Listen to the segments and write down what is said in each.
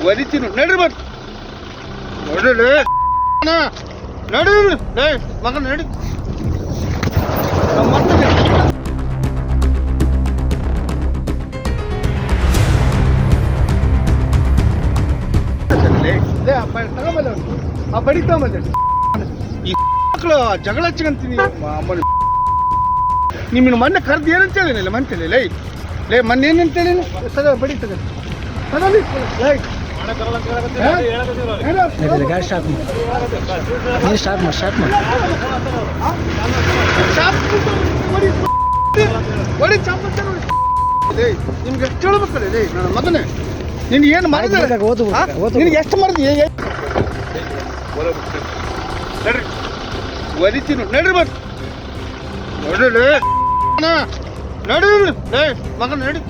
ಒಲಿತೀನಿ ನಡ್ರಿ ಬರ್ ನೋಡ್ರಿ ನಡಿ ಮಗ ನಡಿ ಮತ್ತೆ ತಗೊಂಬಲ್ಲ ಆ ಬಡಿ ತಗೊಂಬಲ್ಲ ಈ ಮಕ್ಕಳು ಜಗಳ ಹಚ್ಚಂತೀನಿ ನಿಮ್ಮನ್ನು ಮೊನ್ನೆ ಕರೆದು ಏನಂತ ಹೇಳಿನಿಲ್ಲ ಮಂತೇಳಿ ಲೇ ಮೊನ್ನೆ ಏನಂತ ಹೇಳಿ ತಗೋ ಬಡಿ ತಗೋ ತಗೊಳ್ಳಿ ಗಾಡಿ ಸ್ಟಾರ್ಟ್ ಮಾಡಿ ಸ್ಟಾರ್ಟ್ ಮಾಡಿ ಬಡಿ ಚಾಪಂತ ನೋಡಿ ನಿಮ್ಗೆ ಎಷ್ಟು ಹೇಳ್ಬೇಕಲ್ಲ ಲೇ ನನ್ನ ಮಗನೇ ನಿನ್ಗೆ ಏನು ಮಾಡಿದ್ರೆ ನಿನಗೆ ಎಷ್ಟು ಮಾಡಿದ್ವಿ ನಡ್ರಿ ಒಲಿತೀನಿ ನಡ್ರಿ ಬರ್ ನೋಡ್ರಿ ನಡಿ ಮಗ ನಡಿ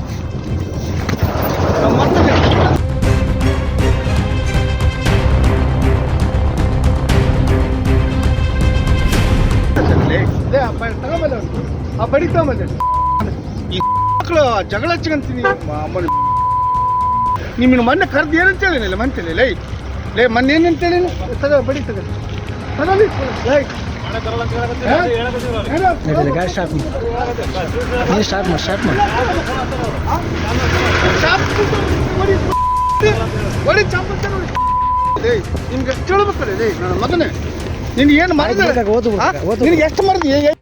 ಮತ್ತೆ ತಗೊಂಬಲ್ಲ ಆ ಬಡಿ ತಗೊಂಬಲ್ಲ ಈ ಮಕ್ಕಳು ಜಗಳ ಹಚ್ಚಂತೀನಿ ನಿಮ್ಮನ್ನು ಮೊನ್ನೆ ಕರೆದು ಏನಂತ ಹೇಳಿನಿಲ್ಲ ಮಂತೇಳಿ ಲೇ ಮೊನ್ನೆ ಏನಂತ ಹೇಳಿ ತಗೋ ಬಡಿ ತಗೋ ತಗೊಳ್ಳಿ ಗಾಡಿ ಸ್ಟಾರ್ಟ್ ಮಾಡಿ ಸ್ಟಾರ್ಟ್ ಮಾಡಿ ಬಡಿ ಚಾಪಂತ ನೋಡಿ ನಿಮ್ಗೆ ಎಷ್ಟು ಹೇಳ್ಬೇಕಲ್ಲ ನನ್ನ ಮಗನೇ ನಿನ್ಗೆ ಏನು ಮಾಡಿದ್ರೆ ನಿನಗೆ ಎಷ್ಟು ಮಾಡಿದ್ವಿ